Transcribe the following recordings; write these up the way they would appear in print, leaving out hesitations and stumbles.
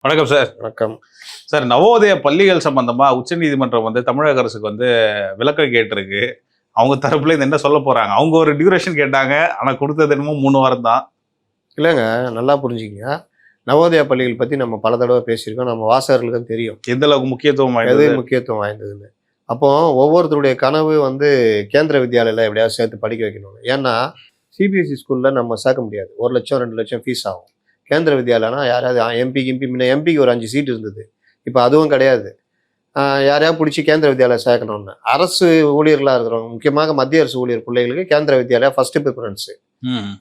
வணக்கம் சார். வணக்கம். சார், நவோதய பள்ளிகள் சம்பந்தமா உச்சநீதிமன்றம் தமிழக அரசுக்கு விளக்கம் கேட்டிருக்கு. அவங்க தரப்புல இது என்ன சொல்ல போறாங்க? அவங்க ஒரு டியூரேஷன் கேட்டாங்க. ஆனா கொடுத்தது என்னமோ 3 வாரம் தான். இல்லைங்க, நல்லா புரிஞ்சுக்கங்க. நவோதயா பள்ளிகள் பத்தி நம்ம பல தடவை பேசியிருக்கோம். நம்ம வாசகர்களுக்கும் தெரியும் எந்த அளவுக்கு முக்கியத்துவம் எது வாய்ந்தது. முக்கியத்துவம் வாய்ந்ததுன்னு. அப்போ ஒவ்வொருத்தருடைய கனவு கேந்திர வித்யாலயில எப்படியாவது சேர்த்து படிக்க வைக்கணும். ஏன்னா சிபிஎஸ்சி ஸ்கூல்ல நம்ம சேர்க்க முடியாது. 1 லட்சம் 2 லட்சம் ஃபீஸ் ஆகும். கேந்திர வித்யாலயனா யாராவது எம்பிக்கு ஒரு 5 சீட் இருந்தது. இப்போ அதுவும் கிடையாது. யாரையா பிடிச்சி கேந்திர வித்யாலயா சேர்க்கணும்னு அரசு ஊழியர்களாக இருக்கிறவங்க, முக்கியமாக மத்திய அரசு ஊழியர் பிள்ளைகளுக்கு கேந்திர வித்யாலயா ஃபர்ஸ்ட் ப்ரிஃபரன்ஸ்.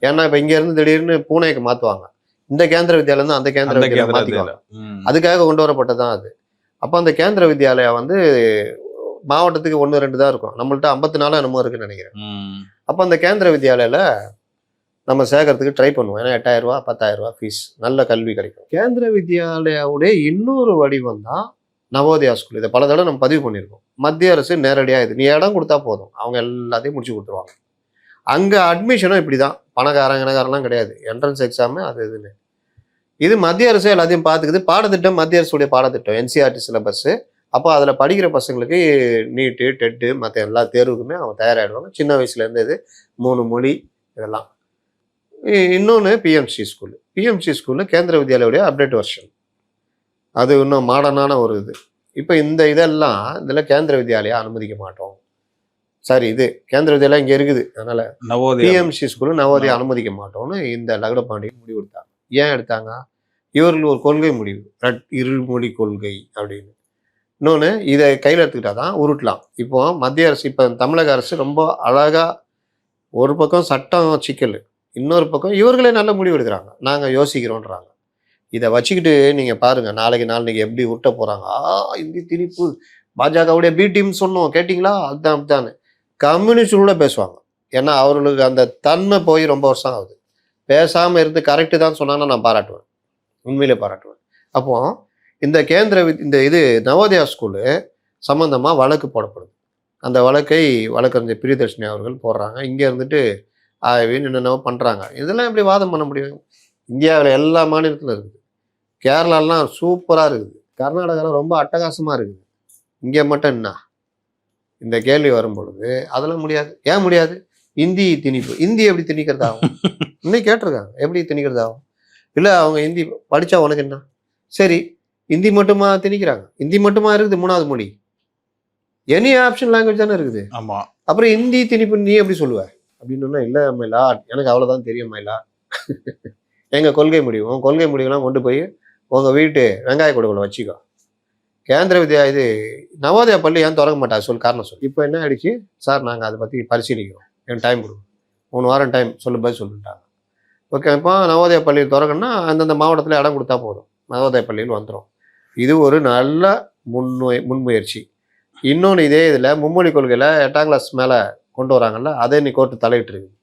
ஏன்னா இப்போ இங்க இருந்து திடீர்னு பூனேக்கு மாற்றுவாங்க. இந்த கேந்திர வித்யாலயம் தான் அந்த கேந்திர வித்யாலயா மாற்றிக்குவாங்க. அதுக்காக கொண்டு வரப்பட்டதான் அது. அப்போ அந்த கேந்திர வித்யாலயா மாவட்டத்துக்கு 1 2 தான் இருக்கும். நம்மள்ட்ட 54 என்னமோ இருக்குன்னு நினைக்கிறேன். அப்போ அந்த கேந்திர வித்யாலயில நம்ம சேர்க்கறதுக்கு ட்ரை பண்ணுவோம். ஏன்னா 8000 ரூபா 10,000 ரூபா ஃபீஸ், நல்ல கல்வி கிடைக்கும். கேந்திர வித்யாலயாவுடைய இன்னொரு வடிவம் தான் நவோதயா ஸ்கூல். இதை பல தடவை நம்ம பதிவு பண்ணியிருக்கோம். மத்திய அரசு நேரடியாக இது நீ இடம் கொடுத்தா போதும், அவங்க எல்லாத்தையும் முடிச்சு கொடுத்துருவாங்க. அங்கே அட்மிஷனும் இப்படி தான், பணக்காரங்கலாம் கிடையாது. என்ட்ரன்ஸ் எக்ஸாமு அது இதுன்னு. இது மத்திய அரசு எல்லாத்தையும் பார்த்துக்குது. பாடத்திட்டம் மத்திய அரசுடைய பாடத்திட்டம், என்சிஆர்டி சிலபஸ்ஸு. அப்போ அதில் படிக்கிற பசங்களுக்கு நீட்டு டெட்டு மற்ற எல்லா தேர்வுக்குமே அவங்க தயாராகிடுவாங்க. சின்ன வயசுலேருந்து இது 3 மொழி இதெல்லாம். இன்னொன்று பிஎம்சி ஸ்கூலு. பிஎம்சி ஸ்கூலில் கேந்திர வித்யாலயோடைய அப்டேட் வெர்ஷன், அது இன்னும் மாடர்னான ஒரு இது. இப்போ இதெல்லாம் இதில் கேந்திர வித்யாலயா அனுமதிக்க மாட்டோம். சரி, இது கேந்திர வித்யாலயா இங்கே இருக்குது, அதனால் பிஎம்சி ஸ்கூலு நவோதயா அனுமதிக்க மாட்டோம்னு இந்த லகுடபாண்டியன் முடிவு எடுத்தாங்க. ஏன் எடுத்தாங்க? இவர்கள் ஒரு கொள்கை முடிவு, இருமொழி கொள்கை அப்படின்னு. இன்னொன்று, இதை கையில் எடுத்துக்கிட்டா தான் உருட்டலாம். இப்போ மத்திய அரசு, இப்போ தமிழக அரசு ரொம்ப அழகாக ஒரு பக்கம் சட்டம் சிக்கல், இன்னொரு பக்கம் இவர்களே நல்ல முடிவு எடுக்கிறாங்க. நாங்கள் யோசிக்கிறோன்றாங்க. இதை வச்சுக்கிட்டு நீங்கள் பாருங்கள், நாளைக்கு எப்படி உருட்ட போகிறாங்க. இந்தி திணிப்பு, பாஜகவுடைய பி டீம் சொன்னோம் கேட்டிங்களா, அதுதான் அப்படித்தானு கம்யூனிஸ்ட் கூட பேசுவாங்க. ஏன்னா அவர்களுக்கு அந்த தன்மை போய் ரொம்ப வருஷம் ஆகுது. பேசாமல் இருந்து கரெக்டு தான் சொன்னாங்கன்னா நான் பாராட்டுவேன், உண்மையிலே பாராட்டுவேன். அப்போது இந்த நவோதயா ஸ்கூலு சம்மந்தமாக வழக்கு போடப்படுது. அந்த வழக்கறிஞர் பிரியதர்ஷினி அவர்கள் போடுறாங்க. இங்கே இருந்துட்டு என்னென்னவோ பண்ணுறாங்க. இதெல்லாம் எப்படி வாதம் பண்ண முடியும்? இந்தியாவில் எல்லா மாநிலத்திலும் இருக்குது. கேரளாலாம் சூப்பராக இருக்குது. கர்நாடகாவில் ரொம்ப அட்டகாசமாக இருக்குது. இங்கே மட்டும் என்ன இந்த கேள்வி வரும் பொழுது அதெல்லாம் முடியாது. ஏன் முடியாது? இந்தி திணிப்பு. இந்தி எப்படி திணிக்கிறதாகும்? இன்னும் கேட்டிருக்காங்க, எப்படி திணிக்கிறதாகும்? இல்லை அவங்க ஹிந்தி படித்தா உனக்கு என்ன? சரி, ஹிந்தி மட்டுமா திணிக்கிறாங்க? ஹிந்தி மட்டுமா இருக்குது 3வது மொழி? எனி ஆப்ஷன் லாங்குவேஜ் தானே இருக்குது. ஆமாம். அப்புறம் ஹிந்தி திணிப்பு நீ எப்படி சொல்லுவ அப்படின்னு? இல்லை மயிலா, எனக்கு அவ்வளோதான் தெரியும் மயிலா. எங்கள் கொள்கை முடிவும் கொள்கை முடிவுலாம் கொண்டு போய் உங்கள் வீட்டு வெங்காய கொடுக்கல வச்சுக்கோ. கேந்திர வித்யா நவோதயா பள்ளி ஏன் திறக்க மாட்டாங்க காரணம் சொல்லு. இப்போ என்ன ஆயிடுச்சு? சார் நாங்கள் அதை பற்றி பரிசீலிக்கிறோம், எனக்கு டைம் கொடுங்க, 3 வாரம் டைம் சொல்லிட்டாங்க. ஓகே, இப்போ நவோதயா பள்ளியில் திறக்கணும்னா அந்தந்த மாவட்டத்தில் இடம் கொடுத்தா போதும், நவோதயா பள்ளியில் வந்துடும். இது ஒரு நல்ல முன்முயற்சி. இன்னொன்று, இதே இதில் மும்மொழி கொள்கையில் 8ஆம் கிளாஸ் மேலே கொண்டு வராங்கல்ல, அதே நீ கோர்ட்டு தலையிட்டு இருக்குது.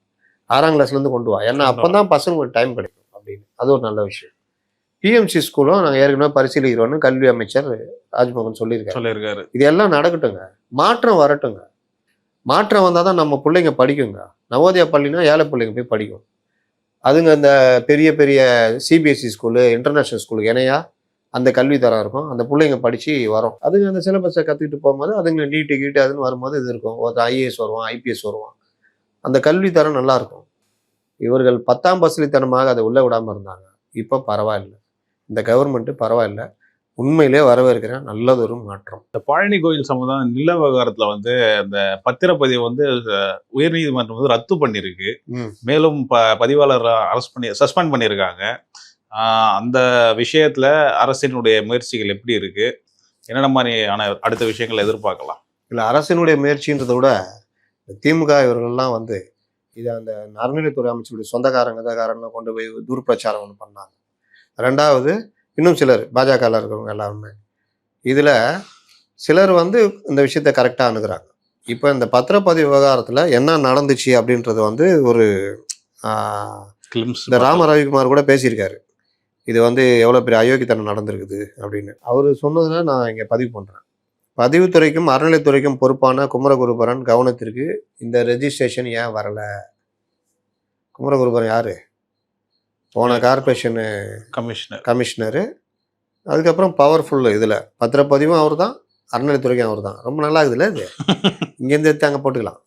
6ஆம் கிளாஸ்லேருந்து கொண்டு வா, ஏன்னா அப்போ தான் பசங்களுக்கு டைம் கிடைக்கும் அப்படின்னு. அது ஒரு நல்ல விஷயம். பிஎம்சி ஸ்கூலும் நாங்கள் ஏற்கனவே பரிசீலிக்கிறோன்னு கல்வி அமைச்சர் ராஜ்மோகன் சொல்லியிருக்காரு. இது எல்லாம் நடக்கட்டுங்க, மாற்றம் வரட்டுங்க. மாற்றம் வந்தால் தான் நம்ம பிள்ளைங்க படிக்குங்க. நவோதயா பள்ளினா ஏழை பிள்ளைங்க போய் படிக்கும். அதுங்க அந்த பெரிய பெரிய சிபிஎஸ்சி ஸ்கூலு, இன்டர்நேஷ்னல் ஸ்கூலுக்கு இணையா அந்த கல்வி தரம் இருக்கும். அந்த பிள்ளைங்க படித்து வரும். அதுங்க அந்த சிலபஸை கற்றுக்கிட்டு போகும்போது அதுங்க நீட்டு அதுன்னு வரும்போது இது இருக்கும். ஒரு ஐஏஎஸ் வருவான், ஐபிஎஸ் வருவான். அந்த கல்வி தரம் நல்லாயிருக்கும். இவர்கள் 10ஆம் பசலித்தனமாக அதை உள்ள விடாமல் இருந்தாங்க. இப்போ பரவாயில்ல, இந்த கவர்மெண்ட்டு பரவாயில்ல. உண்மையிலே வரவேற்கிறேன், நல்லதொரு மாற்றம். இந்த பழனி கோயில் சம்பந்தம் நில விவகாரத்தில் அந்த பத்திரப்பதிவை உயர்நீதிமன்றம் ரத்து பண்ணியிருக்கு. மேலும் பதிவாளர் சஸ்பெண்ட் பண்ணியிருக்காங்க. அந்த விஷயத்துல அரசினுடைய முயற்சிகள் எப்படி இருக்கு? என்னென்ன மாதிரியான அடுத்த விஷயங்களை எதிர்பார்க்கலாம்? இல்லை, அரசினுடைய முயற்சின்றதை விட திமுக இவர்கள்லாம் இதை அந்த அறநிலையத்துறை அமைச்சருடைய சொந்தக்காரங்க கொண்டு போய் துர்பிரச்சாரம் ஒன்று பண்ணாங்க. 2வது, இன்னும் சிலர் பாஜகவில் இருக்கிறவங்க எல்லாருமே இதில் சிலர் இந்த விஷயத்தை கரெக்டாக அணுகிறாங்க. இப்போ இந்த பத்திரப்பதிவு விவகாரத்தில் என்ன நடந்துச்சு அப்படின்றது ஒரு இந்த ராம ரவிக்குமார் கூட பேசியிருக்காரு. இது எவ்வளோ பெரிய அயோக்கியத்தனம் நடந்திருக்குது அப்படின்னு அவர் சொன்னதுல நான் இங்கே பதிவு பண்ணுறேன். பதிவுத்துறைக்கும் அறநிலைத்துறைக்கும் பொறுப்பான குமரகுருபரன் கவனத்திற்கு இந்த ரெஜிஸ்ட்ரேஷன் ஏன் வரலை? குமரகுருபரன் யாரு? போன கார்பரேஷனு கமிஷனரு, அதுக்கப்புறம் பவர்ஃபுல் இதில் பத்திரப்பதிவும் அவர் தான், அறநிலைத்துறைக்கும் அவர் தான். ரொம்ப நல்லா இருக்குதுல்ல இது. இங்கேருந்து எடுத்து அங்கே போட்டுக்கலாம்,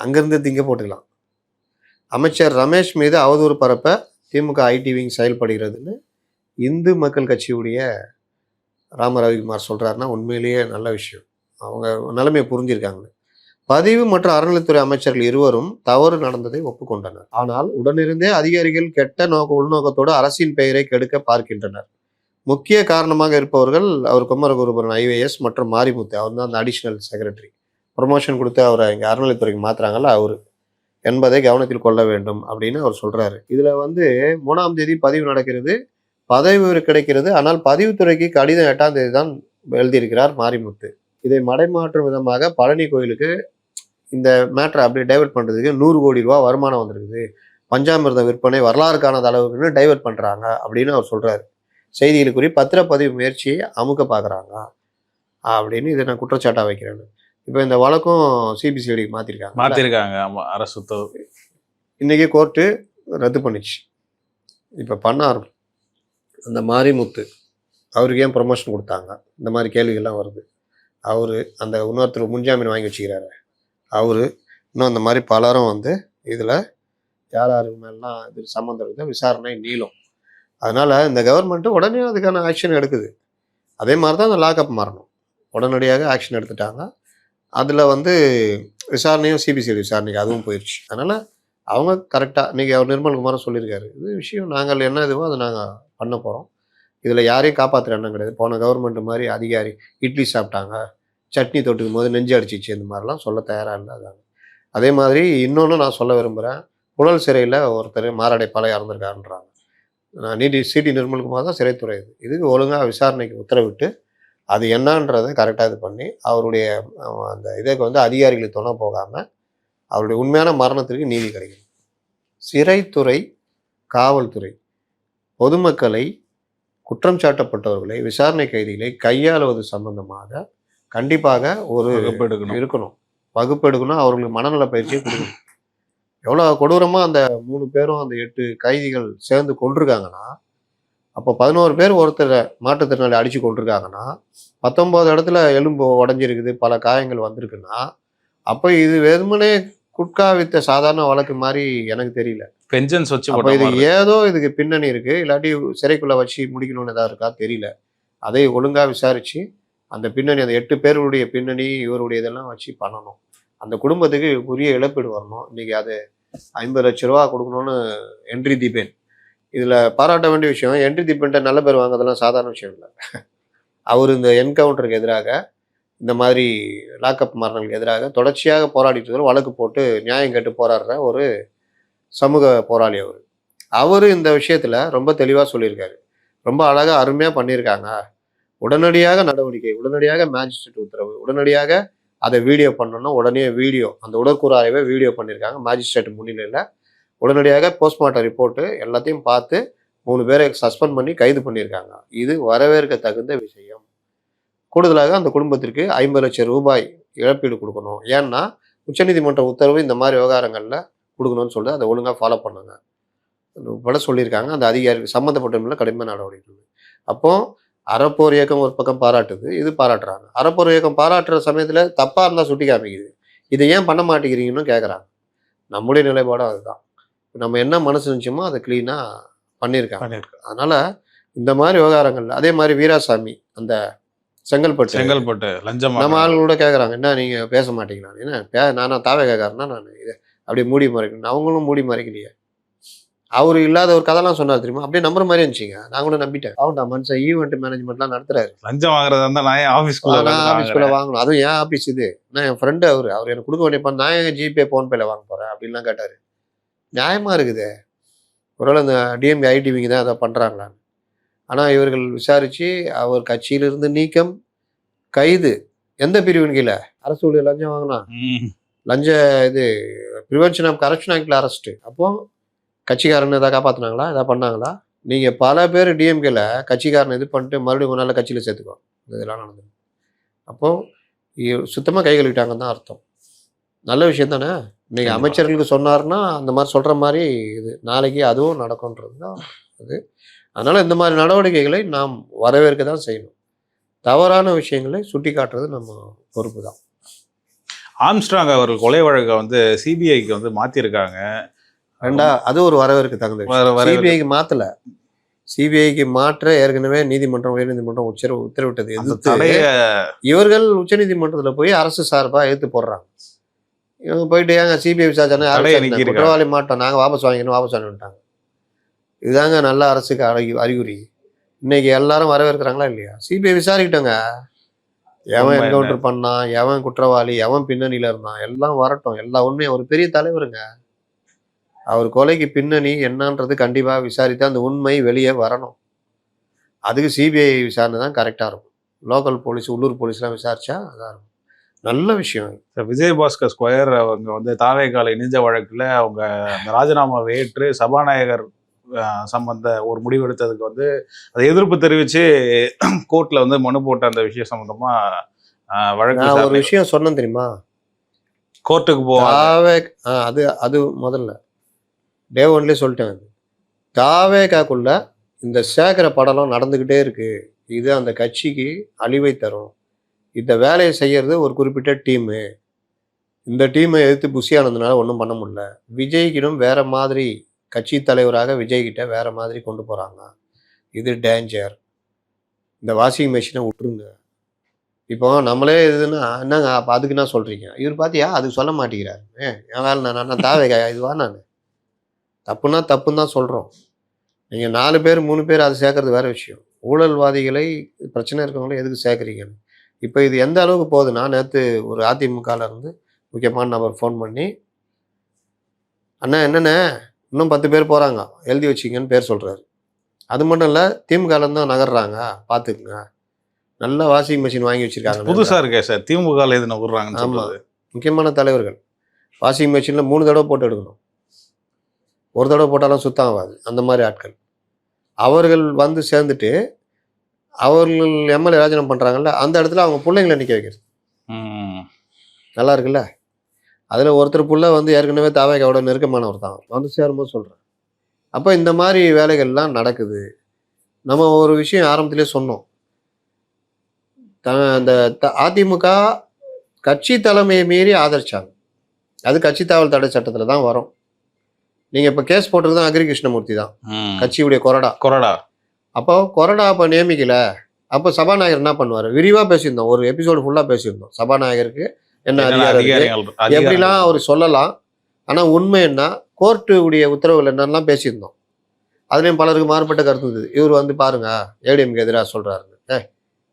அங்கேருந்து எடுத்து இங்கே போட்டுக்கலாம். அமைச்சர் ரமேஷ் மீது அவதூறு பரப்ப திமுக ஐடி விங் செயல்படுகிறதுன்னு இந்து மக்கள் கட்சியுடைய ராம ரவிக்குமார் சொல்கிறாருன்னா உண்மையிலேயே நல்ல விஷயம். அவங்க நிலைமையை புரிஞ்சிருக்காங்க. பதிவு மற்றும் அறநிலைத்துறை அமைச்சர்கள் இருவரும் தவறு நடந்ததை ஒப்புக்கொண்டனர். ஆனால் உடனிருந்தே அதிகாரிகள் கெட்ட உள்நோக்கத்தோடு அரசின் பெயரை கெடுக்க பார்க்கின்றனர். முக்கிய காரணமாக இருப்பவர்கள் அவர் குமரகுருபரன் ஐஏஎஸ் மற்றும் மாரிமுத்து, அவர் தான் அந்த அடிஷனல் செக்ரட்டரி. ப்ரொமோஷன் கொடுத்து அவரை இங்கே அறநிலைத்துறைக்கு மாற்றுறாங்கல்ல அவர் என்பதை கவனத்தில் கொள்ள வேண்டும் அப்படின்னு அவர் சொல்கிறாரு. இதில் 3ஆம் தேதி பதிவு நடக்கிறது, பதவி கிடைக்கிறது. ஆனால் பதிவுத்துறைக்கு கடிதம் 8ஆம் தேதி தான் எழுதியிருக்கிறார் மாரிமுத்து. இதை மடைமாற்றும் விதமாக பழனி கோயிலுக்கு இந்த மேட்டரை அப்படியே டைவெர்ட் பண்ணுறதுக்கு 100 கோடி ரூபா வருமானம் வந்திருக்குது, பஞ்சாமிர்த விற்பனை வரலாறு காணாத அளவுக்குன்னு டைவெர்ட் பண்ணுறாங்க அப்படின்னு அவர் சொல்கிறாரு. செய்திகளுக்குரிய பத்திரப்பதிவு முயற்சியை அமுக்க பார்க்குறாங்க அப்படின்னு இதை நான் குற்றச்சாட்டாக வைக்கிறேன். இப்போ இந்த வழக்கும் சிபிசிஐடிக்கு மாற்றிருக்காங்க. ஆமாம், அரசு உத்தரவு இன்றைக்கி கோர்ட்டு ரத்து பண்ணிச்சு. இப்போ பண்ணார் அந்த மாரிமுத்து அவருக்கு ஏன் ப்ரொமோஷன் கொடுத்தாங்க, இந்த மாதிரி கேள்விகள்லாம் வருது. அவர் அந்த இன்னொருத்தர் முன்ஜாமீன் வாங்கி வச்சுக்கிறாரு, அவர் இன்னும் அந்த மாதிரி பலரும் இதில் யார் மேலாம் இது சம்மந்தம் இருக்குது, விசாரணை நீளும். அதனால் இந்த கவர்மெண்ட்டு உடனே அதுக்கான ஆக்ஷன் எடுக்குது. அதே மாதிரி தான் அந்த லாக்அப் மாறணும், உடனடியாக ஆக்ஷன் எடுத்துட்டாங்க. அதில் விசாரணையும் சிபிசிஐடி விசாரணைக்கு அதுவும் போயிடுச்சு. அதனால் அவங்க கரெக்டாக இன்றைக்கி அவர் நிர்மல்குமாரும் சொல்லியிருக்காரு, இது விஷயம் நாங்கள் என்ன இதுவோ அதை நாங்கள் பண்ண போகிறோம், இதில் யாரையும் காப்பாற்றுற எண்ணம் கிடையாது. போன கவர்மெண்ட் மாதிரி அதிகாரி இட்லி சாப்பிட்டாங்க, சட்னி தொட்டுக்கும் போது நெஞ்சு அடிச்சிச்சு, இந்த மாதிரிலாம் சொல்ல தயாராக இல்லை. அதாங்க அதே மாதிரி இன்னொன்று நான் சொல்ல விரும்புகிறேன். புழல் சிறையில் ஒருத்தர் மாரடைப்பால் இறந்துருக்காருன்றாங்க. சிடி நிர்மல்குமார் தான் சிறைத்துறை. இதுக்கு ஒழுங்காக விசாரணைக்கு உத்தரவிட்டு அது என்னன்றதை கரெக்டாக இது பண்ணி அவருடைய அந்த இதுக்கு அதிகாரிகளுக்கு துணை போகாமல் அவருடைய உண்மையான மரணத்திற்கு நீதி கிடைக்கும். சிறைத்துறை, காவல்துறை பொதுமக்களை, குற்றம் சாட்டப்பட்டவர்களை, விசாரணை கைதிகளை கையாளுவது சம்பந்தமாக கண்டிப்பாக ஒரு இருக்கணும், வகுப்பு எடுக்கணும், அவர்களுக்கு மனநல பயிற்சியை கொடுக்கணும். எவ்வளோ கொடூரமாக அந்த 3 பேரும் அந்த 8 கைதிகள் சேர்ந்து கொண்டிருக்காங்கன்னா, அப்போ 11 பேர் ஒருத்தர் மாற்றுத்திறனாளி அடித்து கொண்டிருக்காங்கன்னா, 19 இடத்துல எலும்பு உடஞ்சிருக்குது, பல காயங்கள் வந்திருக்குன்னா, அப்போ இது வெறுமனே குட்கா வித்த சாதாரண வழக்கு மாதிரி எனக்கு தெரியல. பென்ஷன்ஸ் வச்சு இது ஏதோ இதுக்கு பின்னணி இருக்குது, இல்லாட்டி சிறைக்குள்ளே வச்சு முடிக்கணும்னு ஏதாவது இருக்கா தெரியல. அதை ஒழுங்காக விசாரித்து அந்த பின்னணி, அந்த 8 பேருடைய பின்னணி இவருடைய இதெல்லாம் வச்சு பண்ணணும். அந்த குடும்பத்துக்கு உரிய இழப்பீடு வரணும். இன்றைக்கி அது 50 லட்ச ரூபா கொடுக்கணும்னு என்ட்ரி தீபேன். இதில் பாராட்ட வேண்டிய விஷயம், என்ட்ரி தீபன்ட்ட நல்ல பேர் வாங்குறதெல்லாம் சாதாரண விஷயம் இல்லை. அவர் இந்த என்கவுண்டருக்கு எதிராக, இந்த மாதிரி லாக்அப் மரணங்களுக்கு எதிராக தொடர்ச்சியாக போராடிட்டு வழக்கு போட்டு நியாயம் கேட்டு போராடுற ஒரு சமூக போராளி அவர் இந்த விஷயத்தில் ரொம்ப தெளிவாக சொல்லியிருக்காரு. ரொம்ப அழகாக அருமையாக பண்ணியிருக்காங்க. உடனடியாக நடவடிக்கை, உடனடியாக மேஜிஸ்ட்ரேட் உத்தரவு, உடனடியாக அதை வீடியோ பண்ணணும்னா உடனே வீடியோ, அந்த உடற்கூறு ஆய்வை வீடியோ பண்ணியிருக்காங்க மேஜிஸ்ட்ரேட் முன்னிலையில். உடனடியாக போஸ்ட்மார்ட்டம் ரிப்போர்ட்டு எல்லாத்தையும் பார்த்து 3 பேரை சஸ்பெண்ட் பண்ணி கைது பண்ணியிருக்காங்க. இது வரவேற்க தகுந்த விஷயம். கூடுதலாக அந்த குடும்பத்திற்கு 50 லட்சம் ரூபாய் இழப்பீடு கொடுக்கணும். ஏன்னா உச்சநீதிமன்ற உத்தரவு இந்த மாதிரி விவகாரங்களில் கொடுக்கணும்னு சொல்லிட்டு அதை ஒழுங்காக ஃபாலோ பண்ணுங்க பட சொல்லியிருக்காங்க. அந்த அதிகாரிகள் சம்மந்தப்பட்டவங்கள கடுமையான நடவடிக்கை. அப்போது அறப்போர் இயக்கம் ஒரு பக்கம் பாராட்டுது, இது பாராட்டுறாங்க. அறப்போர் இயக்கம் பாராட்டுற சமயத்தில் தப்பாக இருந்தால் சுட்டி காமிக்குது, இதை ஏன் பண்ண மாட்டேங்கிறீங்கன்னு கேட்குறாங்க. நம்முடைய நிலைப்பாடும் அதுதான். நம்ம என்ன மனசு நினச்சோமோ அதை க்ளீனாக பண்ணியிருக்காங்க. அதனால் இந்த மாதிரி விவகாரங்கள், அதே மாதிரி வீராசாமி அந்த செங்கல்பட்டு லஞ்சம் நம்ம ஆளுங்களோட கேட்குறாங்க, என்ன நீங்கள் பேச மாட்டீங்களா, என்ன நானா தாவே கேட்குறேன்னா நான் இதை அப்படியே மூடி மறைக்கணும். அவங்களும் மூடி மறைக்கலையே. அவர் இல்லாத ஒரு கதைலாம் சொன்னார் தெரியுமா, அப்படியே நம்புற மாதிரி இருந்துச்சுங்க. நான் கூட நம்பிட்டேன். அவன்டா மனுஷன் ஈவெண்ட் மேனேஜ்மெண்ட்லாம் நடத்துறாரு, லஞ்சம் வாங்குறதா இருந்தால் நான் ஆஃபீஸ்க்குள்ளே வாங்கணும், அதுவும் ஏன் ஆஃபீஸ் இது, நான் என் ஃப்ரெண்டு அவர் எனக்கு கொடுக்க வேண்டியப்பா, நான் எங்கள் ஜிபே ஃபோன்பேல வாங்க போகிறேன் அப்படின்லாம் கேட்டார். நியாயமாக இருக்குது. ஒருவேளை இந்த டிஎம்கே ஐடிவிங்க தான் அதை பண்ணுறாங்களான்னு. ஆனால் இவர்கள் விசாரித்து அவர் கட்சியிலிருந்து நீக்கம், கைது, எந்த பிரிவின் கீழே, அரசு ஊழியர் லஞ்சம் வாங்கினா லஞ்ச இது ப்ரிவென்ஷன் ஆஃப் கரப்ஷன் ஆக்டில் அரெஸ்ட்டு. அப்போது கட்சிக்காரன் எதாவது காப்பாற்றினாங்களா, எதாவது பண்ணாங்களா? நீங்கள் பல பேர் டிஎம்கேல கட்சிக்காரனை இது பண்ணிட்டு மறுபடியும் ஒரு நாள் கட்சியில் சேர்த்துக்கோ, இதெல்லாம் நடந்தது. அப்போது சுத்தமாக கை கழுவிட்டாங்கன்னு தான் அர்த்தம். நல்ல விஷயம் தானே. இன்றைக்கி அமைச்சர்களுக்கு சொன்னார்னா அந்த மாதிரி சொல்கிற மாதிரி இது நாளைக்கு அதுவும் நடக்கும்ன்றது தான் அது. அதனால இந்த மாதிரி நடவடிக்கைகளை நாம் வரவேற்க தான் செய்யணும். தவறான விஷயங்களை சுட்டி காட்டுறது நம்ம பொறுப்பு தான். ஆம்ஸ்ட்ராங் அவர்கள் கொலை வழக்கை வந்து சிபிஐக்கு வந்து மாத்திருக்காங்க. அது ஒரு வரவேற்க தகுந்த சிபிஐக்கு மாத்தல. சிபிஐக்கு மாற்ற ஏற்கனவே நீதிமன்றம், உயர்நீதிமன்றம் உத்தரவிட்டது எதிர்த்து இவர்கள் உச்சநீதிமன்றத்தில் போய் அரசு சார்பாக எடுத்து போடுறாங்க. இவங்க போயிட்டு ஏங்க சிபிஐ விசாரிச்சானே குற்றவாளி மாட்டோம், நாங்கள் வாபஸ் வாங்கிட்டாங்க. இதுதாங்க நல்ல அரசுக்கு அறிகுறி. இன்னைக்கு எல்லாரும் வரவேற்கிறாங்களா இல்லையா? சிபிஐ விசாரிக்கிட்டோங்க, எவன் என்கவுண்டர் பண்ணான், எவன் குற்றவாளி, எவன் பின்னணியில இருந்தான், எல்லாம் வரட்டும். எல்லா உண்மையும் ஒரு பெரிய தலைவருங்க, அவர் கொலைக்கு பின்னணி என்னன்றது கண்டிப்பாக விசாரித்து அந்த உண்மை வெளியே வரணும். அதுக்கு சிபிஐ விசாரணை தான் கரெக்டாக இருக்கும். லோக்கல் போலீஸ், உள்ளூர் போலீஸ்லாம் விசாரிச்சா அதான் இருக்கும். நல்ல விஷயம். விஜயபாஸ்கர் ஸ்கொயர் அவங்க வந்து தாவேகால இணைஞ்ச வழக்கில் அவங்க அந்த ராஜினாமாவை ஏற்று சபாநாயகர் சம்பந்த ஒரு முடிவு எடுத்ததுக்கு வந்து அதை எதிர்ப்பு தெரிவித்து கோர்ட்டில் வந்து மனு போட்ட அந்த விஷயம் சம்பந்தமா வழக்கு ஒரு விஷயம் சொன்னேன் தெரியுமா? கோர்ட்டுக்கு போவாங்க. அது முதல்ல டே ஒன்லேயே சொல்லிட்டேன். தாவேகாக்குள்ள இந்த சேகர படலம் நடந்துக்கிட்டே இருக்கு. இது அந்த கட்சிக்கு அழிவை தரும். இந்த வேலையை செய்யறது ஒரு குறிப்பிட்ட டீமு. இந்த டீமை எதிர்த்து புஷியானதுனால ஒன்றும் பண்ண முடியல. விஜய்கிடும் வேற மாதிரி கட்சி தலைவராக விஜய்கிட்ட வேற மாதிரி கொண்டு போறாங்க. இது டேஞ்சர். இந்த வாஷிங் மிஷினை விட்டுருங்க. இப்போ நம்மளே இதுன்னா என்னங்க அப்போ அதுக்கு என்ன சொல்றீங்க? இவர் பார்த்தியா அதுக்கு சொல்ல மாட்டேங்கிறாரு. என் வேலை நான் தாவேகா இதுவா? நான் தப்புன்னா தப்புன்னு தான் சொல்கிறோம். நீங்கள் 4 பேர் 3 பேர் அதை சேர்க்கறது வேறு விஷயம். ஊழல்வாதிகளை, பிரச்சனை இருக்கவங்களே எதுக்கு சேர்க்குறீங்கன்னு. இப்போ இது எந்த அளவுக்கு போகுதுன்னா, நேற்று ஒரு அதிமுகவில் இருந்து முக்கியமான நபர் ஃபோன் பண்ணி, அண்ணா என்னண்ணே இன்னும் 10 பேர் போகிறாங்க, எழுதி வச்சிங்கன்னு பேர் சொல்கிறாரு. அது மட்டும் இல்லை, திமுகலேருந்து தான் நகர்றாங்க, பார்த்துக்குங்க. நல்ல வாஷிங் மிஷின் வாங்கி வச்சுருக்காங்க. புதுசாக இருக்கே சார், திமுகவில் எதுனா விடுறாங்க. ஆமாம், முக்கியமான தலைவர்கள் வாஷிங் மிஷினில் 3 தடவை போட்டு எடுக்கணும். ஒரு தடவை போட்டாலும் சுத்தம் ஆகாது. அந்த மாதிரி ஆட்கள் அவர்கள் வந்து சேர்ந்துட்டு அவர்கள் எம்எல்ஏ ராஜினாமா பண்ணுறாங்கல்ல, அந்த இடத்துல அவங்க பிள்ளைங்களை நிற்க வைக்கிறது. நல்லா இருக்குல்ல? அதில் ஒருத்தர் புள்ள வந்து ஏற்கனவே தாவேகாவோட நெருக்கமானவர் தான், வந்து சேரும்போது சொல்கிறேன். அப்போ இந்த மாதிரி வேலைகள்லாம் நடக்குது. நம்ம ஒரு விஷயம் ஆரம்பத்திலே சொன்னோம். அந்த அதிமுக கட்சி தலைமையை மீறி ஆதரிச்சாங்க. அது கட்சி தாவல் தடை சட்டத்தில் தான் வரும். நீங்க இப்ப கேஸ் போட்டது தான் அக்ரி கிருஷ்ணமூர்த்தி தான், கட்சியுடைய கொறடா. அப்போ கொறடா அப்ப நியமிக்கல. அப்போ சபாநாயகர் என்ன பண்ணுவாரு? விரிவா பேசியிருந்தோம், ஒரு எபிசோடு ஃபுல்லா பேசியிருந்தோம். சபாநாயகருக்கு என்ன அதிகாரம், எப்படிலாம் அவர் சொல்லலாம். ஆனா உண்மை என்ன, கோர்ட்டு உடைய உத்தரவுகள் என்னெல்லாம் பேசியிருந்தோம். அதுலயும் பலருக்கு மாறுபட்ட கருத்து இருந்தது. இவர் வந்து பாருங்க ஏடிஎம்க்கு எதிராக சொல்றாருன்னு.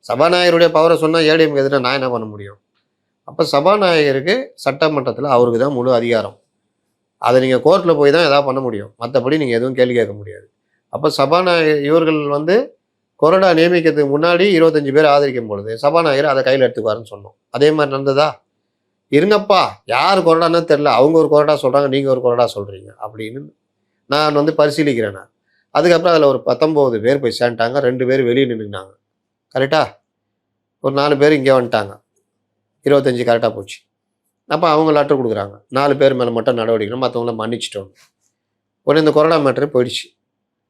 சபாநாயகருடைய பவரை சொன்னா ஏடிஎம்க்கு எதிராக நான் என்ன பண்ண முடியும்? அப்ப சபாநாயகருக்கு சட்டமன்றத்தில் அவருக்கு தான் முழு அதிகாரம். அதை நீங்கள் கோர்ட்டில் போய் தான் எதாவது பண்ண முடியும், மற்றபடி நீங்கள் எதுவும் கேள்வி கேட்க முடியாது. அப்போ சபாநாயகர் இவர்கள் வந்து கொறடா நியமிக்கிறதுக்கு முன்னாடி 25 பேர் ஆதரிக்கும் பொழுது சபாநாயகர் அதை கையில் எடுத்துக்குவாருன்னு சொன்னோம். அதே மாதிரி நடந்ததா? இருங்கப்பா, யார் கொறடான்னு தெரில, அவங்க ஒரு கொறடா சொல்கிறாங்க, நீங்கள் ஒரு கொறடா சொல்கிறீங்க அப்படின்னு நான் வந்து பரிசீலிக்கிறேன். நான் அதுக்கப்புறம் அதில் ஒரு 19 பேர் போய் சேர்ந்துட்டாங்க, 2 பேர் வெளியே நின்றுனாங்க. கரெக்டா? ஒரு 4 பேர் இங்கே வந்துட்டாங்க, 25 கரெக்டாக போச்சு. அப்போ அவங்க லெட்டர் கொடுக்குறாங்க, 4 பேர் மேலே மட்டும் நடவடிக்கை, மற்றவங்கள மன்னிச்சிட்டோம். உடனே இந்த கொறடா மேட்ரு போயிடுச்சு.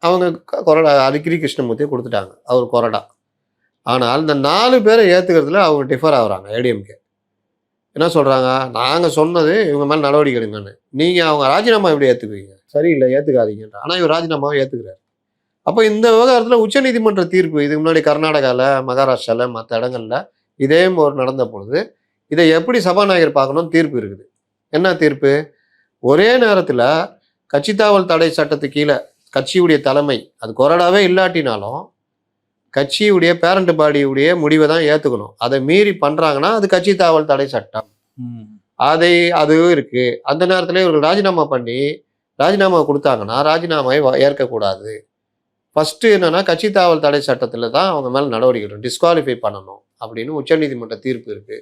அவங்க கொறடா அக்ரி கிருஷ்ணமூர்த்தியை கொடுத்துட்டாங்க, அவர் கொறடா. ஆனால் இந்த 4 பேரை ஏற்றுக்கிறதுல அவங்க டிஃபர் ஆகுறாங்க. ஏடிஎம்கே என்ன சொல்கிறாங்க, நாங்கள் சொன்னது இவங்க மேலே நடவடிக்கை எடுங்கன்னு. நீங்கள் அவங்க ராஜினாமா எப்படி ஏற்றுக்குவீங்க? சரியில்லை, ஏற்றுக்காதீங்கன்ற. ஆனால் இவர் ராஜினாமாவை ஏற்றுக்கிறார். அப்போ இந்த விவகாரத்தில் உச்சநீதிமன்ற தீர்ப்பு, இதுக்கு முன்னாடி கர்நாடகாவில், மகாராஷ்டிராவில், மற்ற இடங்களில் இதே ஒரு நடந்த பொழுது இதை எப்படி சபாநாயகர் பார்க்கணும் தீர்ப்பு இருக்குது. என்ன தீர்ப்பு? ஒரே நேரத்தில் கட்சி தாவல் தடை சட்டத்துக்கு கீழே கட்சியுடைய தலைமை, அது கொறடாவே இல்லாட்டினாலும் கட்சியுடைய பேரண்ட் பாடியுடைய முடிவை தான் ஏற்றுக்கணும். அதை மீறி பண்ணுறாங்கன்னா அது கட்சி தாவல் தடை சட்டம். அது இருக்கு. அந்த நேரத்தில் இவர்கள் ராஜினாமா கொடுத்தாங்கன்னா ராஜினாமாவை ஏற்கக்கூடாது. ஃபர்ஸ்ட் என்னன்னா கட்சி தாவல் தடை சட்டத்தில் தான் அவங்க மேலே நடவடிக்கை டிஸ்குவாலிஃபை பண்ணணும் அப்படின்னு உச்சநீதிமன்ற தீர்ப்பு இருக்கு.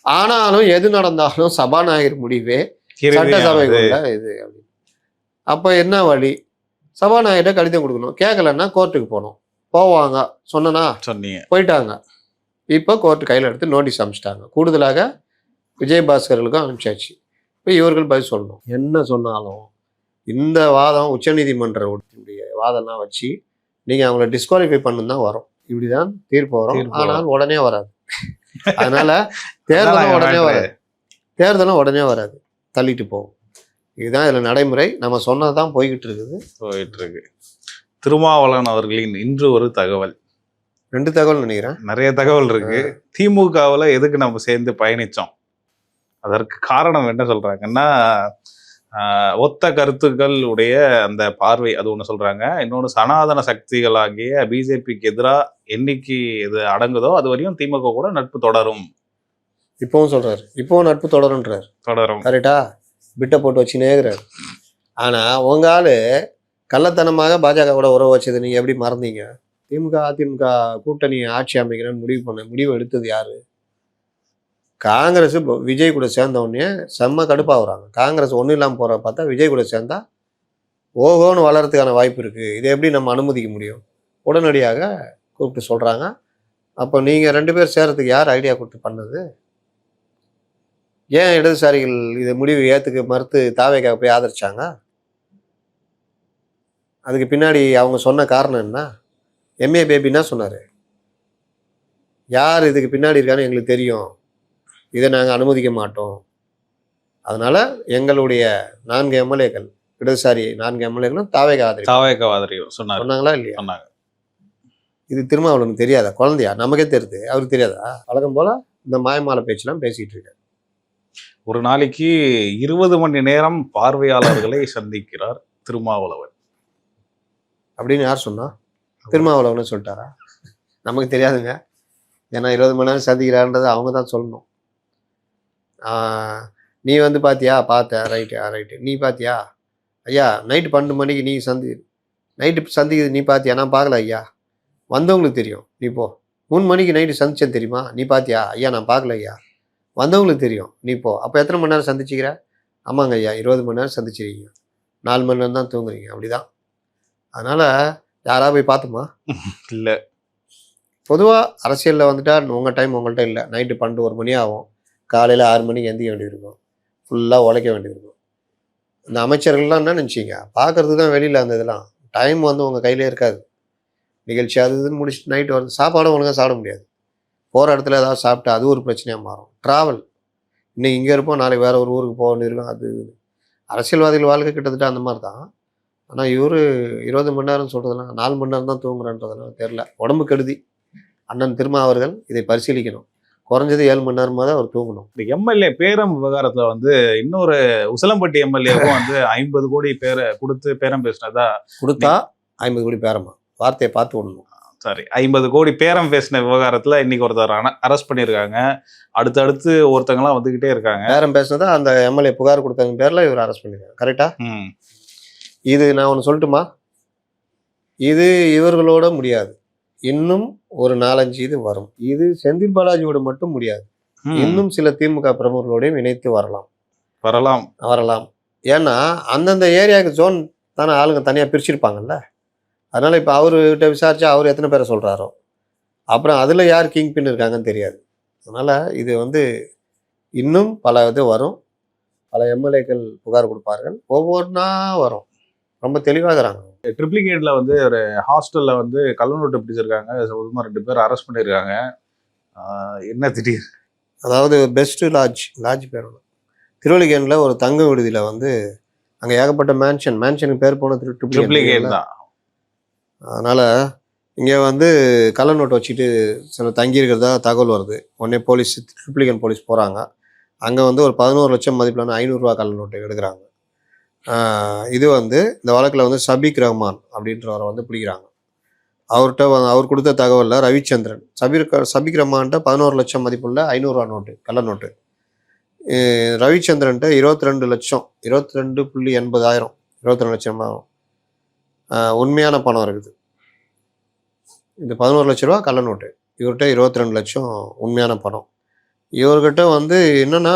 ஆனாலும் எது நடந்தாலும் சபாநாயகர் முடிவே சட்டசபைக்குள்ள இது அப்படின்னு. அப்போ என்ன வழி? சபாநாயகர்கிட்ட கடிதம் கொடுக்கணும், கேட்கலன்னா கோர்ட்டுக்கு போவாங்க. சொன்னா போயிட்டாங்க. இப்போ கோர்ட்டு கையில் எடுத்து நோட்டீஸ் அனுப்பிச்சிட்டாங்க. கூடுதலாக விஜயபாஸ்கர்களுக்கும் அனுப்பிச்சாச்சு. இப்போ இவர்கள் பதில் சொல்லணும். என்ன சொன்னாலும் இந்த வாதம் உச்சநீதிமன்ற வாதம்லாம் வச்சு நீங்கள் அவங்கள டிஸ்குவாலிஃபை பண்ணணும் தான் வரும். இப்படிதான் தீர்ப்பு வரும். ஆனால் உடனே வராது. அதனால தேர்தலும் உடனே வராது, தள்ளிட்டு போகும். இதுதான் இதில் நடைமுறை. நம்ம சொன்னதான் போய்கிட்டு இருக்கு. திருமாவளவன் அவர்களின் இன்று ஒரு தகவல், 2 தகவல் நினைக்கிறேன், நிறைய தகவல் இருக்கு. திமுகவில் எதுக்கு நம்ம சேர்ந்து பயணிச்சோம், அதற்கு காரணம் என்ன சொல்றாங்கன்னா, ஒத்த கருத்துக்கள் உடைய அந்த பார்வை அது ஒன்று சொல்றாங்க. இன்னொன்று, சனாதன சக்திகளாகிய பிஜேபிக்கு எதிராக என்னைக்கு இது அடங்குதோ அது வரையும் திமுக கூட நட்பு தொடரும். இப்பவும் சொல்றாரு, இப்பவும் நட்பு தொடரும். கரெக்டா பிட்டை போட்டு வச்சுனேங்கிறாரு. ஆனா உங்க ஆளு கள்ளத்தனமாக பாஜக கூட உறவு வச்சது நீங்க எப்படி மறந்தீங்க? திமுக அதிமுக கூட்டணி ஆட்சி அமைக்கணும்னு முடிவு எடுத்தது யாரு? காங்கிரஸ் விஜய் கூட சேர்ந்த உடனே செம்ம கடுப்பாகிறாங்க. காங்கிரஸ் ஒன்றும் இல்லாமல் போகிற பார்த்தா விஜய் கூட சேர்ந்தா ஓகோன்னு வளர்கிறதுக்கான வாய்ப்பு இருக்குது. இதை எப்படி நம்ம அனுமதிக்க முடியும்? உடனடியாக கூப்பிட்டு சொல்கிறாங்க. அப்போ நீங்கள் 2 பேர் சேர்றதுக்கு யார் ஐடியா கொடுத்து பண்ணது? ஏன் இடதுசாரிகள் இதை முடிவு ஏற்றுக்க மறுத்து தாவேக்காக போய் ஆதரிச்சாங்க? அதுக்கு பின்னாடி அவங்க சொன்ன காரணம் என்ன? எம்ஏ பேபின்னா சொன்னார், யார் இதுக்கு பின்னாடி இருக்கான்னு எங்களுக்கு தெரியும், இதை நாங்கள் அனுமதிக்க மாட்டோம். அதனால் எங்களுடைய 4 எம்எல்ஏக்கள், இடதுசாரி 4 எம்எல்ஏக்களும் தாவேக்கா ஆதரிக்கும் சொன்னாங்களா இல்லையா? சொன்னாங்க. இது திருமாவளவனுக்கு தெரியாதா? குழந்தையா? நமக்கே தெரியுது, அவருக்கு தெரியாதா? வழக்கம் போல் இந்த மாயமாலை பேச்செல்லாம் பேசிகிட்டு இருக்காரு. ஒரு நாளைக்கு 20 மணி நேரம் பார்வையாளர்களை சந்திக்கிறார் திருமாவளவன் அப்படின்னு யார் சொன்னா? திருமாவளவன் சொல்லிட்டாரா? நமக்கு தெரியாதுங்க. ஏன்னா 20 மணி நேரம் சந்திக்கிறான்றதை அவங்க தான் சொல்லணும். நீ வந்து பார்த்தியா? பார்த்தேன். ரைட்டு. நீ பார்த்தியா? ஐயா நைட்டு 12 மணிக்கு நீ நைட்டு சந்திக்குது, நீ பார்த்தியா? நான் பார்க்கல ஐயா. வந்தவங்களுக்கு தெரியும், நீ போ. 3 மணிக்கு நைட்டு சந்திச்சேன் தெரியுமா? நீ பார்த்தியா? ஐயா நான் பார்க்கல ஐயா. வந்தவங்களுக்கு தெரியும், நீ போ. அப்போ எத்தனை மணி நேரம் சந்திச்சிக்கிற? ஆமாங்க ஐயா 20 மணி நேரம் சந்திச்சிருக்கீங்க, 4 மணி நேரம் தான் தூங்குறீங்க. அப்படிதான். அதனால் யாராவது போய் பார்த்துமா? இல்லை. பொதுவாக அரசியலில் வந்துட்டா உங்கள் டைம் உங்கள்கிட்ட இல்லை. நைட்டு 12 1 மணி ஆகும். காலையில் 6 மணிக்கு எந்திக்க வேண்டியிருக்கும், ஃபுல்லாக உழைக்க வேண்டியிருக்கும். இந்த அமைச்சர்கள்லாம் என்ன நினச்சிங்க? பார்க்கறதுக்கு தான் வெளியில் அந்த இதெல்லாம் டைம் வந்து உங்கள் கையிலே இருக்காது. நிகழ்ச்சி அது இதுன்னு முடிச்சுட்டு நைட்டு வந்து சாப்பாடும் ஒழுங்காக சாப்பிட முடியாது. போகிற இடத்துல ஏதாவது சாப்பிட்டு அது ஒரு பிரச்சனையாக மாறும். ட்ராவல், இன்னைக்கு இங்கே இருப்போம், நாளைக்கு வேறு ஒரு ஊருக்கு போக வேண்டியிருக்கும். அது அரசியல்வாதிகள் வாழ்க்கை கிட்டத்தட்ட அந்த மாதிரி தான். ஆனால் இவர் 20 மணி நேரம் சொல்கிறதுலாம் 4 மணி நேரம் தான் தூங்குறன்றதுலாம் தெரில. உடம்பு கெடுதி. அண்ணன் திருமா அவர்கள் இதை பரிசீலிக்கணும். குறைஞ்சது 7 மணி நேரமாக தான் அவர் தூங்கணும். இந்த எம்எல்ஏ பேரம் விவகாரத்தில் வந்து இன்னொரு உசிலம்பட்டி எம்எல்ஏவும் வந்து 50 கோடி கொடுத்து பேரம் பேசினதா கொடுத்தா 50 கோடி பேரமா? வார்த்தையை பார்த்து விடணும். சாரி, 50 கோடி பேரம் பேசின விவகாரத்தில் இன்னைக்கு ஒருத்தர் அரெஸ்ட் பண்ணியிருக்காங்க. அடுத்தடுத்து ஒருத்தங்களாம் வந்துகிட்டே இருக்காங்க. பேரம் பேசினதா அந்த எம்எல்ஏ புகார் கொடுத்தவங்க பேரில் இவர் அரெஸ்ட் பண்ணியிருக்காங்க. கரெக்டா? இது நான் ஒன்று சொல்லட்டுமா? இது இவர்களோட முடியாது, இன்னும் ஒரு 4-5 இது வரும். இது செந்தில் பாலாஜியோட மட்டும் முடியாது, இன்னும் சில திமுக பிரமுகர்களோடையும் இணைத்து வரலாம். ஏன்னா அந்தந்த ஏரியாவுக்கு ஜோன் தானே ஆளுங்க தனியாக பிரிச்சிருப்பாங்கல்ல. அதனால் இப்போ அவர்கிட்ட விசாரிச்சா அவர் எத்தனை பேரை சொல்கிறாரோ, அப்புறம் அதில் யார் கிங் பின் இருக்காங்கன்னு தெரியாது. அதனால் இது வந்து இன்னும் பல இது வரும். பல எம்எல்ஏக்கள் புகார் கொடுப்பார்கள், ஒவ்வொன்றா வரும். ரொம்ப தெளிவாகிறாங்க. ட்ரிப்ளிகேட்ல வந்து ஒரு ஹாஸ்டல்ல வந்து கள்ளநோட்டு பிடிச்சிருக்காங்க. 2 பேர் அரெஸ்ட் பண்ணியிருக்காங்க. என்ன திடீர்? அதாவது பெஸ்ட் லாட்ஜ் பேர் திருவள்ளிக்கேணில் ஒரு தங்க விடுதியில் வந்து அங்கே ஏகப்பட்ட மேன்ஷனுக்கு பேர் போன ட்ரிப்ளிகேட் தான். அதனால் இங்கே வந்து கள்ளநோட்டு வச்சுட்டு சில தங்கியிருக்கிறதா தகவல் வருது. உடனே போலீஸ், ட்ரிப்ளிகேன் போலீஸ் போகிறாங்க. அங்கே வந்து ஒரு 11 லட்சம் மதிப்பிலான 500 ரூபா கள்ளநோட்டு எடுக்கிறாங்க. இது வந்து இந்த வழக்கில் வந்து சபீக் ரஹ்மான் அப்படின்றவரை வந்து பிடிக்கிறாங்க. அவர்கிட்ட அவர் கொடுத்த தகவலில் ரவிச்சந்திரன், சபீக் ரஹ்மான்கிட்ட 11 லட்சம் மதிப்புள்ள 500 ரூபா நோட்டு, கள்ள நோட்டு. ரவிச்சந்திரன்ட்ட 22 லட்சம், 22.80 22 லட்சம் உண்மையான பணம் இருக்குது. இந்த 11 லட்ச ரூபா கள்ள நோட்டு, இவர்கிட்ட 22 லட்சம் உண்மையான பணம். இவர்கிட்ட வந்து என்னன்னா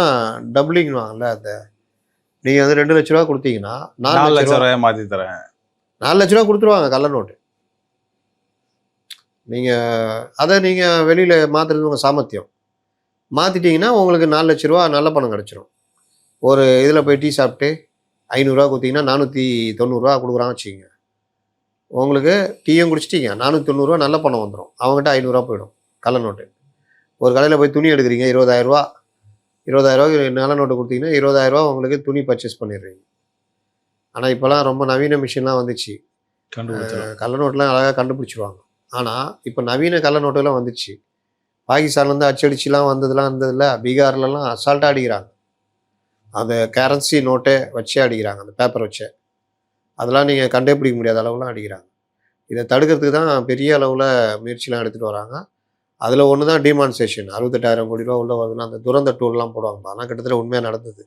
டபுளிங் வாங்கல, அந்த நீங்கள் வந்து 2 லட்ச ரூபா கொடுத்தீங்கன்னா 4 லட்ச ரூபாய் மாற்றி தரேன், 4 லட்ச ரூபா கொடுத்துருவாங்க கள்ள நோட்டு. நீங்கள் அதை நீங்கள் வெளியில் மாற்றுறது உங்கள் சாமர்த்தியம். மாற்றிட்டீங்கன்னா உங்களுக்கு 4 லட்ச ரூபா நல்ல பணம் கிடச்சிரும். ஒரு இதில் போய் டீ சாப்பிட்டு 500 ரூபா கொடுத்தீங்கன்னா 490 ரூபா கொடுக்குறான்னு வச்சுக்கோங்க. உங்களுக்கு டீயும் குடிச்சிட்டீங்க, 490 நல்ல பணம் வந்துடும், அவங்ககிட்ட 500 போயிடும் கள்ள நோட்டு. ஒரு கடையில் போய் துணி எடுக்கிறீங்க 20,000 20,000 நல்ல நோட்டு கொடுத்தீங்கன்னா 20,000 உங்களுக்கு துணி பர்ச்சேஸ் பண்ணிடுறீங்க. ஆனால் இப்போலாம் ரொம்ப நவீன மிஷின்லாம் வந்துச்சு, கள்ள நோட்டெலாம் அழகாக கண்டுபிடிச்சிருவாங்க. ஆனால் இப்போ நவீன கள்ள நோட்டுலாம் வந்துச்சு, பாகிஸ்தான்லேருந்து அச்சடிச்சுலாம் வந்ததுலாம் இருந்ததில்ல, பீகார்லலாம் அசால்ட்டாக அடிக்கிறாங்க, அந்த கரன்சி நோட்டை வச்சே அடிக்கிறாங்க, அந்த பேப்பர் வச்சே. அதெல்லாம் நீங்கள் கண்டே பிடிக்க முடியாத அளவுலாம் அடிக்கிறாங்க. இதை தடுக்கிறதுக்கு தான் பெரிய அளவில் முயற்சிலாம் எடுத்துகிட்டு வராங்க. அதில் ஒன்று தான் டிமானிசேஷன், 68,000 கோடி ரூபா உள்ள வருதுன்னா அந்த துரந்த டூல்லாம் போடுவாங்க, அதெல்லாம் கிட்டத்தட்ட உண்மையாக நடந்தது.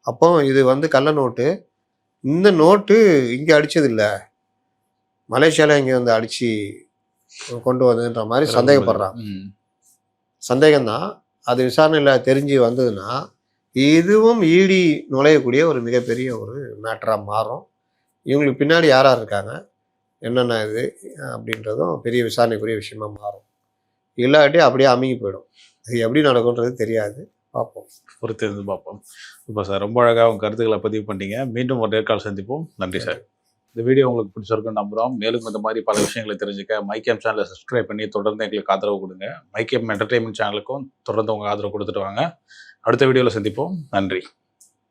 அப்போ இது வந்து கள்ள நோட்டு. இந்த நோட்டு இங்கே அடித்ததில்லை, மலேசியாவில் இங்கே வந்து அடித்து கொண்டு வந்ததுன்ற மாதிரி சந்தேகப்படுறாங்க. சந்தேகம்தான், அது விசாரணையில் தெரிஞ்சு வந்ததுன்னா இதுவும் ஈடி நுழையக்கூடிய ஒரு மிகப்பெரிய ஒரு மேட்டராக மாறும். இவங்களுக்கு பின்னாடி யார் யார் இருக்காங்க, என்னென்ன இது அப்படின்றதும் பெரிய விசாரணைக்குரிய விஷயமா மாறும். இல்லாட்டி அப்படியே அமுங்கி போயிடும். இது எப்படி நடக்கும்ன்றது தெரியாது, பார்ப்போம், பொறுத்து இருந்து பார்ப்போம். இப்போ சார் ரொம்ப அழகாக உங்கள் கருத்துக்களை பதிவு பண்ணிட்டீங்க. மீண்டும் ஒரு நேர்காணல் சந்திப்போம். நன்றி சார். இந்த வீடியோ உங்களுக்கு பிடிச்சிருக்குன்னு நம்புகிறோம். மேலும் இந்த மாதிரி பல விஷயங்களை தெரிஞ்சுக்க மைக்கேம் சேனலை சப்ஸ்கிரைப் பண்ணி தொடர்ந்து எங்களுக்கு ஆதரவு கொடுங்க. மைக்கேம் என்டர்டெயின்மெண்ட் சேனலுக்கும் தொடர்ந்து உங்கள் ஆதரவு கொடுத்துட்டு வாங்க. அடுத்த வீடியோவில் சந்திப்போம். நன்றி.